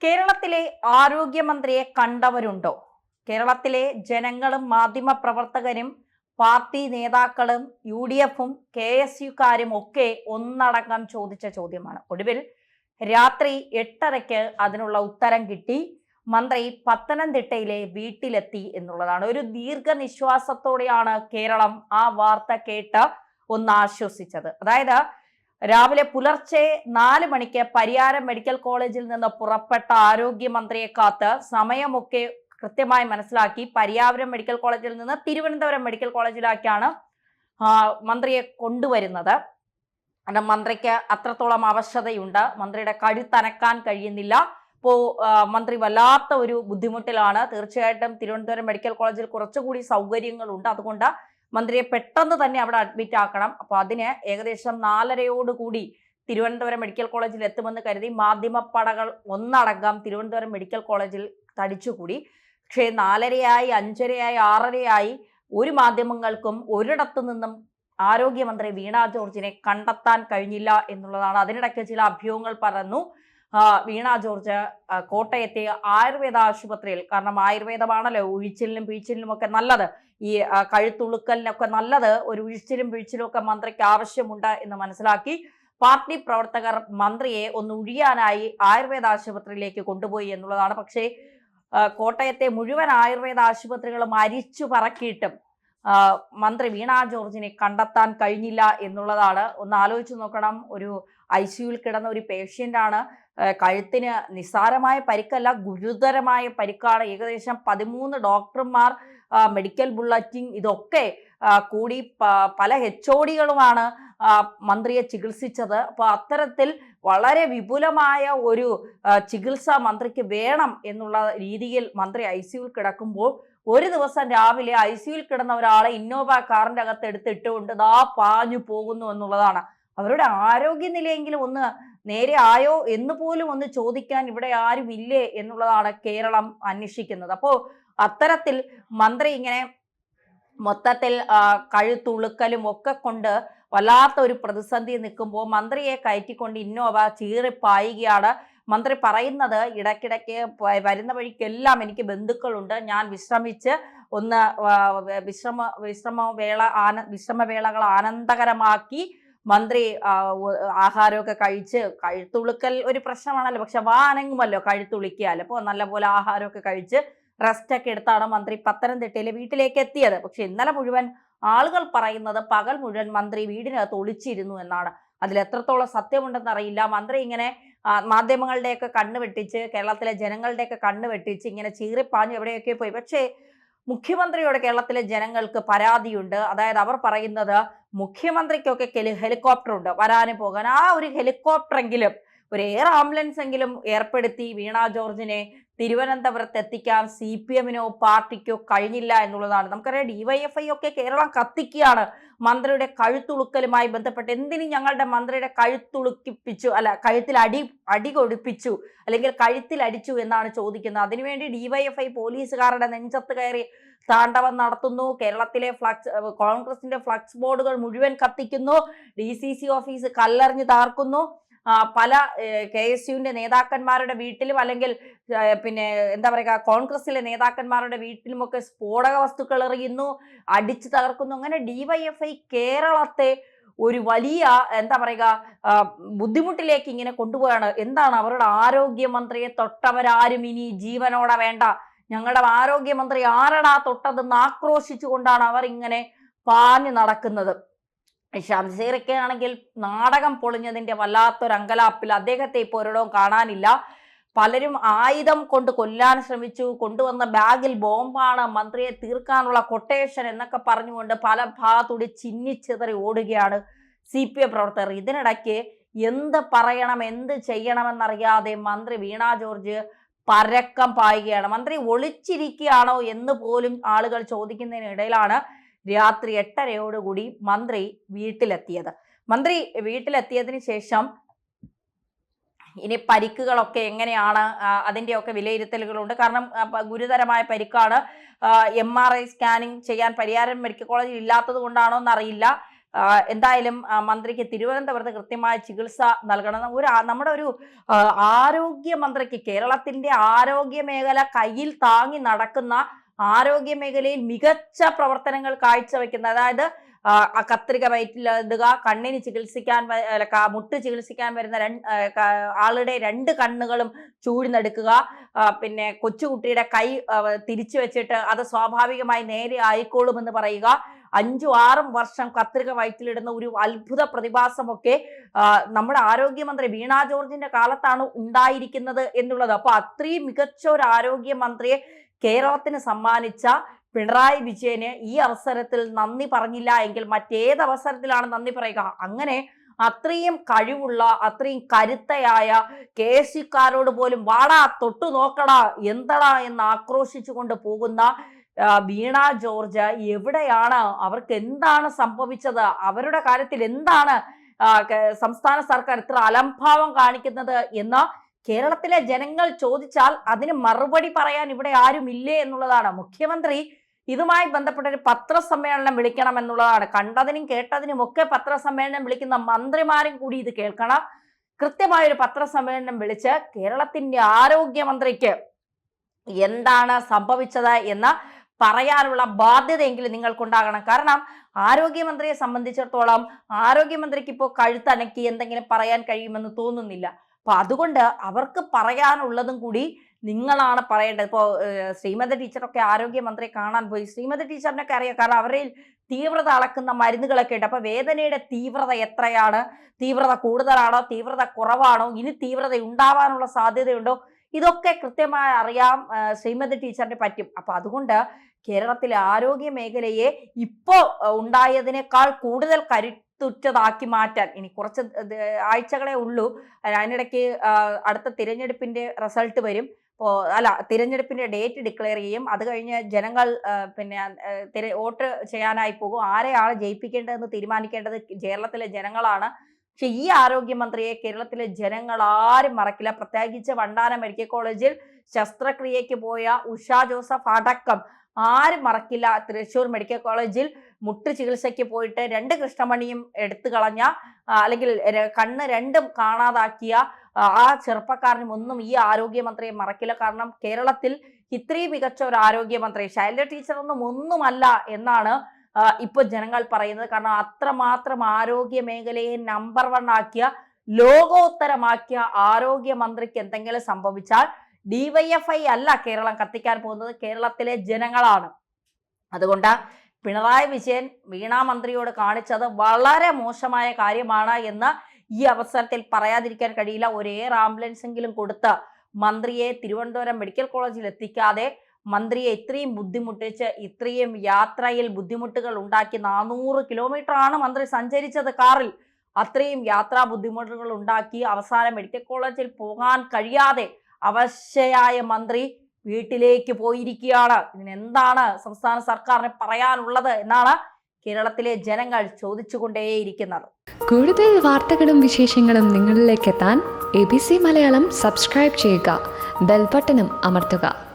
കേരളത്തിലെ ആരോഗ്യമന്ത്രിയെ കണ്ടവരുണ്ടോ? കേരളത്തിലെ ജനങ്ങളും മാധ്യമ പ്രവർത്തകരും പാർട്ടി നേതാക്കളും UDFും KSUക്കാരും ഒക്കെ ഒന്നടങ്കം ചോദിച്ച ചോദ്യമാണ്. ഒടുവിൽ രാത്രി 8:30 അതിനുള്ള ഉത്തരം കിട്ടി. മന്ത്രി പത്തനംതിട്ടയിലെ വീട്ടിലെത്തി എന്നുള്ളതാണ്. ഒരു ദീർഘനിശ്വാസത്തോടെയാണ് കേരളം ആ വാർത്ത കേട്ട് ഒന്ന് ആശ്വസിച്ചത്. അതായത് രാവിലെ പുലർച്ചെ 4 മണിക്ക് പരിയാരം മെഡിക്കൽ കോളേജിൽ നിന്ന് പുറപ്പെട്ട ആരോഗ്യമന്ത്രിയെ കാത്ത് സമയമൊക്കെ കൃത്യമായി മനസ്സിലാക്കി പരിയാരം മെഡിക്കൽ കോളേജിൽ നിന്ന് തിരുവനന്തപുരം മെഡിക്കൽ കോളേജിലേക്കാണ് മന്ത്രിയെ കൊണ്ടുവരുന്നത്. കാരണം മന്ത്രിക്ക് അത്രത്തോളം അവശതയുണ്ട്. മന്ത്രിയുടെ കഴുത്തനക്കാൻ കഴിയുന്നില്ല. ഇപ്പോൾ മന്ത്രി വല്ലാത്ത ഒരു ബുദ്ധിമുട്ടിലാണ്. തീർച്ചയായിട്ടും തിരുവനന്തപുരം മെഡിക്കൽ കോളേജിൽ കുറച്ചുകൂടി സൗകര്യങ്ങളുണ്ട്. അതുകൊണ്ട് മന്ത്രിയെ പെട്ടെന്ന് തന്നെ അവിടെ അഡ്മിറ്റ് ആക്കണം. അപ്പോൾ അതിന് ഏകദേശം 4:30 തിരുവനന്തപുരം മെഡിക്കൽ കോളേജിൽ എത്തുമെന്ന് കരുതി മാധ്യമപ്പടകൾ ഒന്നടങ്കം തിരുവനന്തപുരം മെഡിക്കൽ കോളേജിൽ തടിച്ചുകൂടി. പക്ഷേ 4:30 5:30 6:30 ഒരു മാധ്യമങ്ങൾക്കും ഒരിടത്തു നിന്നും ആരോഗ്യമന്ത്രി വീണ ജോർജിനെ കണ്ടെത്താൻ കഴിഞ്ഞില്ല എന്നുള്ളതാണ്. അതിനിടയ്ക്ക് ചില അഭ്യൂഹങ്ങൾ പരന്നു. വീണ ജോർജ് കോട്ടയത്തെ ആയുർവേദ ആശുപത്രിയിൽ, കാരണം ആയുർവേദമാണല്ലോ ഉഴിച്ചിലിനും പിഴിച്ചിലിനും ഒക്കെ നല്ലത്, ഈ കഴുത്തുളുക്കലിനൊക്കെ നല്ലത്, ഒരു ഉഴിച്ചിലും പിഴിച്ചിലും ഒക്കെ മന്ത്രിക്ക് ആവശ്യമുണ്ട് എന്ന് മനസ്സിലാക്കി പാർട്ടി പ്രവർത്തകർ മന്ത്രിയെ ഒന്ന് ഉഴിയാനായി ആയുർവേദ ആശുപത്രിയിലേക്ക് കൊണ്ടുപോയി എന്നുള്ളതാണ്. പക്ഷേ കോട്ടയത്തെ മുഴുവൻ ആയുർവേദ ആശുപത്രികളും അരിച്ചു പറക്കിയിട്ടും മന്ത്രി വീണ ജോർജിനെ കണ്ടെത്താൻ കഴിഞ്ഞില്ല എന്നുള്ളതാണ്. ഒന്ന് ആലോചിച്ച് നോക്കണം. ഒരു ICUവിൽ കിടന്ന ഒരു പേഷ്യൻ്റ് ആണ്. കഴുത്തിന് നിസ്സാരമായ പരിക്കല്ല, ഗുരുതരമായ പരിക്കാണ്. ഏകദേശം 13 ഡോക്ടർമാർ, മെഡിക്കൽ ബുള്ളറ്റിൻ ഇതൊക്കെ കൂടി പല HODകളുമാണ് മന്ത്രിയെ ചികിത്സിച്ചത്. അപ്പോൾ അത്തരത്തിൽ വളരെ വിപുലമായ ഒരു ചികിത്സ മന്ത്രിക്ക് വേണം എന്നുള്ള രീതിയിൽ മന്ത്രി ICUവിൽ കിടക്കുമ്പോൾ ഒരു ദിവസം രാവിലെ ICUവിൽ കിടന്ന ഒരാളെ ഇന്നോവ കാറിന്റെ അകത്ത് എടുത്തിട്ടുകൊണ്ട് ദാ പാഞ്ഞു പോകുന്നു എന്നുള്ളതാണ്. അവരുടെ ആരോഗ്യനിലയെങ്കിലും ഒന്ന് നേരെ ആയോ എന്ന് പോലും ഒന്ന് ചോദിക്കാൻ ഇവിടെ ആരും ഇല്ലേ എന്നുള്ളതാണ് കേരളം അന്വേഷിക്കുന്നത്. അപ്പോൾ അത്തരത്തിൽ മന്ത്രി ഇങ്ങനെ മൊത്തത്തിൽ കഴുത്തുളുക്കലും ഒക്കെ കൊണ്ട് വല്ലാത്ത ഒരു പ്രതിസന്ധി നിൽക്കുമ്പോൾ മന്ത്രിയെ കയറ്റിക്കൊണ്ട് ഇന്നോവ ചീറിപ്പായുകയാണ്. മന്ത്രി പറയുന്നത്, ഇടയ്ക്കിടയ്ക്ക് വരുന്ന വഴിക്കെല്ലാം എനിക്ക് ബന്ധുക്കളുണ്ട്, ഞാൻ വിശ്രമിച്ച് ഒന്ന് വിശ്രമവേളകൾ ആനന്ദകരമാക്കി മന്ത്രി ആഹാരമൊക്കെ കഴിച്ച്, കഴുത്തുളുക്കൽ ഒരു പ്രശ്നമാണല്ലോ, പക്ഷെ വാ അനങ്ങുമല്ലോ കഴുത്തുളിക്കിയാൽ. അപ്പോൾ നല്ലപോലെ ആഹാരമൊക്കെ കഴിച്ച് റെസ്റ്റൊക്കെ എടുത്താണ് മന്ത്രി പത്തനംതിട്ടയിലെ വീട്ടിലേക്ക് എത്തിയത്. പക്ഷെ ഇന്നലെ മുഴുവൻ ആളുകൾ പറയുന്നത് പകൽ മുഴുവൻ മന്ത്രി വീടിനകത്ത് ഒളിച്ചിരുന്നു എന്നാണ്. അതിൽ എത്രത്തോളം സത്യമുണ്ടെന്ന് അറിയില്ല. മന്ത്രി ഇങ്ങനെ മാധ്യമങ്ങളുടെയൊക്കെ കണ്ണ് വെട്ടിച്ച്, കേരളത്തിലെ ജനങ്ങളുടെയൊക്കെ കണ്ണ് വെട്ടിച്ച് ഇങ്ങനെ ചീറിപ്പാഞ്ഞ് എവിടെയൊക്കെ പോയി. പക്ഷേ മുഖ്യമന്ത്രിയോട് കേരളത്തിലെ ജനങ്ങൾക്ക് പരാതിയുണ്ട്. അതായത് അവർ പറയുന്നത് മുഖ്യമന്ത്രിക്കൊക്കെ ഹെലികോപ്റ്റർ ഉണ്ട് വരാനും പോകാൻ. ആ ഒരു ഹെലികോപ്റ്ററെങ്കിലും, ഒരു എയർ ആംബുലൻസ് എങ്കിലും ഏർപ്പെടുത്തി വീണ ജോർജിനെ തിരുവനന്തപുരത്ത് എത്തിക്കാൻ CPMനോ പാർട്ടിക്കോ കഴിഞ്ഞില്ല എന്നുള്ളതാണ്. നമുക്കറിയാം, DYFI ഒക്കെ കേരളം കത്തിക്കുകയാണ് മന്ത്രിയുടെ കഴുത്തുളുക്കലുമായി ബന്ധപ്പെട്ട്. എന്തിന് ഞങ്ങളുടെ മന്ത്രിയുടെ കഴുത്തുളുക്കിപ്പിച്ചു, അല്ല കഴുത്തിൽ അടി കൊടുപ്പിച്ചു, അല്ലെങ്കിൽ കഴുത്തിൽ അടിച്ചു എന്നാണ് ചോദിക്കുന്നത്. അതിനുവേണ്ടി DYFI പോലീസുകാരുടെ നെഞ്ചത്ത് കയറി താണ്ഡവം നടത്തുന്നു. കേരളത്തിലെ കോൺഗ്രസിന്റെ ഫ്ലക്സ് ബോർഡുകൾ മുഴുവൻ കത്തിക്കുന്നു. DCC ഓഫീസ് കല്ലെറിഞ്ഞ് താർക്കുന്നു. പല KSUവിന്റെ നേതാക്കന്മാരുടെ വീട്ടിലും, അല്ലെങ്കിൽ പിന്നെ എന്താ പറയുക, കോൺഗ്രസിലെ നേതാക്കന്മാരുടെ വീട്ടിലുമൊക്കെ സ്ഫോടക വസ്തുക്കൾ എറിയുന്നു, അടിച്ചു തകർക്കുന്നു. അങ്ങനെ DYFI കേരളത്തെ ഒരു വലിയ എന്താ പറയുക ബുദ്ധിമുട്ടിലേക്ക് ഇങ്ങനെ കൊണ്ടുപോവാണ്. എന്താണ്, അവരുടെ ആരോഗ്യമന്ത്രിയെ തൊട്ടവരാരും ഇനി ജീവനോടെ വേണ്ട, ഞങ്ങളുടെ ആരോഗ്യമന്ത്രി ആരടാ തൊട്ടതെന്ന് ആക്രോശിച്ചുകൊണ്ടാണ് അവർ ഇങ്ങനെ പാഞ്ഞു നടക്കുന്നത്. ഷംസീറൊക്കെ ആണെങ്കിൽ നാടകം പൊളിഞ്ഞതിന്റെ വല്ലാത്തൊരു അങ്കലാപ്പിൽ. അദ്ദേഹത്തെ ഇപ്പോൾ ഒരിടവും കാണാനില്ല. പലരും ആയുധം കൊണ്ട് കൊല്ലാൻ ശ്രമിച്ചു, കൊണ്ടുവന്ന ബാഗിൽ ബോംബാണ്, മന്ത്രിയെ തീർക്കാനുള്ള കൊട്ടേഷൻ എന്നൊക്കെ പറഞ്ഞുകൊണ്ട് പല ഭാഗത്തൂടി ചിന്നിച്ചിതറി ഓടുകയാണ് CPM പ്രവർത്തകർ. ഇതിനിടയ്ക്ക് എന്ത് പറയണം, എന്ത് ചെയ്യണമെന്നറിയാതെ മന്ത്രി വീണ ജോർജ് പരക്കം പായുകയാണ്. മന്ത്രി ഒളിച്ചിരിക്കുകയാണോ എന്ന് പോലും ആളുകൾ ചോദിക്കുന്നതിനിടയിലാണ് രാത്രി 8:30 മന്ത്രി വീട്ടിലെത്തിയത്. മന്ത്രി വീട്ടിലെത്തിയതിന് ശേഷം ഇനി പരിക്കുകളൊക്കെ എങ്ങനെയാണ്, അതിൻ്റെയൊക്കെ വിലയിരുത്തലുകളുണ്ട്. കാരണം ഗുരുതരമായ പരിക്കാണ്. MRI സ്കാനിങ് ചെയ്യാൻ പരിയാരം മെഡിക്കൽ കോളേജിൽ ഇല്ലാത്തത് കൊണ്ടാണോ എന്നറിയില്ല. എന്തായാലും മന്ത്രിക്ക് തിരുവനന്തപുരത്ത് കൃത്യമായ ചികിത്സ നൽകണം. നമ്മുടെ ഒരു ആരോഗ്യ മന്ത്രിക്ക്, കേരളത്തിന്റെ ആരോഗ്യ മേഖല കയ്യിൽ താങ്ങി നടക്കുന്ന, ആരോഗ്യ മേഖലയിൽ മികച്ച പ്രവർത്തനങ്ങൾ കാഴ്ചവെക്കുന്ന, അതായത് കത്രിക വയറ്റിലിടുക, കണ്ണിന് ചികിത്സിക്കാൻ മുട്ട് ചികിത്സിക്കാൻ വരുന്ന ആളുടെ 2 കണ്ണുകളും ചൂഴ്ന്നെടുക്കുക, പിന്നെ കൊച്ചുകുട്ടിയുടെ കൈ തിരിച്ചു വെച്ചിട്ട് അത് സ്വാഭാവികമായി നേരെ ആയിക്കോളുമെന്ന് പറയുക, 5-6 വർഷം കത്രിക വയറ്റിലിടുന്ന ഒരു അത്ഭുത പ്രതിഭാസമൊക്കെ നമ്മുടെ ആരോഗ്യമന്ത്രി വീണ ജോർജിന്റെ കാലത്താണ് ഉണ്ടായിരിക്കുന്നത് എന്നുള്ളത്. അപ്പൊ അത്രയും മികച്ച ഒരു ആരോഗ്യമന്ത്രിയെ കേരളത്തിന് സമ്മാനിച്ച പിണറായി വിജയന് ഈ അവസരത്തിൽ നന്ദി പറഞ്ഞില്ല എങ്കിൽ മറ്റേത് അവസരത്തിലാണ് നന്ദി പറയുക? അങ്ങനെ അത്രയും കഴിവുള്ള, അത്രയും കരുത്തയായ KSUക്കാരോട് പോലും വാടാ തൊട്ടു നോക്കടാ എന്തടാ എന്ന് ആക്രോശിച്ചുകൊണ്ട് പോകുന്ന വീണ ജോർജ് എവിടെയാണ്? അവർക്ക് എന്താണ് സംഭവിച്ചത്? അവരുടെ കാര്യത്തിൽ എന്താണ് സംസ്ഥാന സർക്കാർ ഇത്ര അലംഭാവം കാണിക്കുന്നത് എന്ന് കേരളത്തിലെ ജനങ്ങൾ ചോദിച്ചാൽ അതിന് മറുപടി പറയാൻ ഇവിടെ ആരുമില്ലേ എന്നുള്ളതാണ്. മുഖ്യമന്ത്രി ഇതുമായി ബന്ധപ്പെട്ട ഒരു പത്രസമ്മേളനം വിളിക്കണം എന്നുള്ളതാണ്. കണ്ടതിനും കേട്ടതിനും ഒക്കെ പത്രസമ്മേളനം വിളിക്കുന്ന മന്ത്രിമാരും കൂടി ഇത് കേൾക്കണം. കൃത്യമായൊരു പത്രസമ്മേളനം വിളിച്ച് കേരളത്തിന്റെ ആരോഗ്യമന്ത്രിക്ക് എന്താണ് സംഭവിച്ചത് എന്ന് പറയാനുള്ള ബാധ്യതയെങ്കിലും നിങ്ങൾക്കുണ്ടാകണം. കാരണം ആരോഗ്യമന്ത്രിയെ സംബന്ധിച്ചിടത്തോളം ആരോഗ്യമന്ത്രിക്ക് ഇപ്പോൾ കഴുത്തനക്കി എന്തെങ്കിലും പറയാൻ കഴിയുമെന്ന് തോന്നുന്നില്ല. അപ്പൊ അതുകൊണ്ട് അവർക്ക് പറയാനുള്ളതും കൂടി നിങ്ങളാണ് പറയേണ്ടത്. ഇപ്പോൾ ശ്രീമതി ടീച്ചറൊക്കെ ആരോഗ്യമന്ത്രിയെ കാണാൻ പോയി. ശ്രീമതി ടീച്ചറിനൊക്കെ അറിയാം, കാരണം അവരിൽ തീവ്രത അളക്കുന്ന മരുന്നുകളൊക്കെ ഉണ്ട്. അപ്പൊ വേദനയുടെ തീവ്രത എത്രയാണ്, തീവ്രത കൂടുതലാണോ, തീവ്രത കുറവാണോ, ഇനി തീവ്രത ഉണ്ടാവാനുള്ള സാധ്യതയുണ്ടോ, ഇതൊക്കെ കൃത്യമായി അറിയാം ശ്രീമതി ടീച്ചറിന് പറ്റും. അപ്പൊ അതുകൊണ്ട് കേരളത്തിലെ ആരോഗ്യ മേഖലയെ ഇപ്പോ ഉണ്ടായതിനേക്കാൾ കൂടുതൽ തുറ്റതാക്കി മാറ്റാൻ ഇനി കുറച്ച് ആഴ്ചകളെ ഉള്ളൂ. അതിനിടയ്ക്ക് അടുത്ത തിരഞ്ഞെടുപ്പിന്റെ റിസൾട്ട് വരും. തിരഞ്ഞെടുപ്പിന്റെ ഡേറ്റ് ഡിക്ലെയർ ചെയ്യും. അത് കഴിഞ്ഞ് ജനങ്ങൾ വോട്ട് ചെയ്യാനായി പോകും. ആരെയാണ് ജയിപ്പിക്കേണ്ടതെന്ന് തീരുമാനിക്കേണ്ടത് കേരളത്തിലെ ജനങ്ങളാണ്. പക്ഷെ ഈ ആരോഗ്യമന്ത്രിയെ കേരളത്തിലെ ജനങ്ങൾ ആരും മറക്കില്ല. പ്രത്യേകിച്ച് വണ്ടാനം മെഡിക്കൽ കോളേജിൽ ശസ്ത്രക്രിയയ്ക്ക് പോയ ഉഷ ജോസഫ് അടക്കം ആരും മറക്കില്ല. തൃശ്ശൂർ മെഡിക്കൽ കോളേജിൽ മുട്ട് ചികിത്സയ്ക്ക് പോയിട്ട് 2 കൃഷ്ണമണിയും എടുത്തു കളഞ്ഞ, അല്ലെങ്കിൽ കണ്ണ് 2ഉം കാണാതാക്കിയ ആ ചെറുപ്പക്കാരനും ഒന്നും ഈ ആരോഗ്യമന്ത്രിയെ മറക്കില്ല. കാരണം കേരളത്തിൽ ഇത്രയും മികച്ച ഒരു ആരോഗ്യമന്ത്രി ശൈലജ ഒന്നുമല്ല എന്നാണ് ഇപ്പൊ ജനങ്ങൾ പറയുന്നത്. കാരണം അത്രമാത്രം ആരോഗ്യ മേഖലയെ നമ്പർ 1 ആക്കിയ, ലോകോത്തരമാക്കിയ ആരോഗ്യമന്ത്രിക്ക് എന്തെങ്കിലും സംഭവിച്ചാൽ DYFI അല്ല കേരളം കത്തിക്കാൻ പോകുന്നത്, കേരളത്തിലെ ജനങ്ങളാണ്. അതുകൊണ്ട് പിണറായി വിജയൻ വീണ മന്ത്രിയോട് കാണിച്ചത് വളരെ മോശമായ കാര്യമാണ് എന്ന് ഈ അവസരത്തിൽ പറയാതിരിക്കാൻ കഴിയില്ല. ഒരു എയർ ആംബുലൻസ് എങ്കിലും കൊടുത്ത് മന്ത്രിയെ തിരുവനന്തപുരം മെഡിക്കൽ കോളേജിൽ എത്തിക്കാതെ മന്ത്രിയെ ഇത്രയും ബുദ്ധിമുട്ടിച്ച്, ഇത്രയും യാത്രയിൽ ബുദ്ധിമുട്ടുകൾ ഉണ്ടാക്കി, 400 കിലോമീറ്റർ ആണ് മന്ത്രി സഞ്ചരിച്ചത് കാറിൽ. അത്രയും യാത്രാ ബുദ്ധിമുട്ടുകൾ ഉണ്ടാക്കി അവസാനം മെഡിക്കൽ കോളേജിൽ പോകാൻ കഴിയാതെ അവശയായ മന്ത്രി വീട്ടിലേക്ക് പോയിരിക്കുകയാണ്. ഇതിനെന്താണ് സംസ്ഥാന സർക്കാരിന് പറയാനുള്ളത് എന്നാണ് കേരളത്തിലെ ജനങ്ങൾ ചോദിച്ചുകൊണ്ടേയിരിക്കുന്നത്. കൂടുതൽ വാർത്തകളും വിശേഷങ്ങളും നിങ്ങളിലേക്ക് എത്താൻ ABC മലയാളം സബ്സ്ക്രൈബ് ചെയ്യുക, ബെൽ ബട്ടണും അമർത്തുക.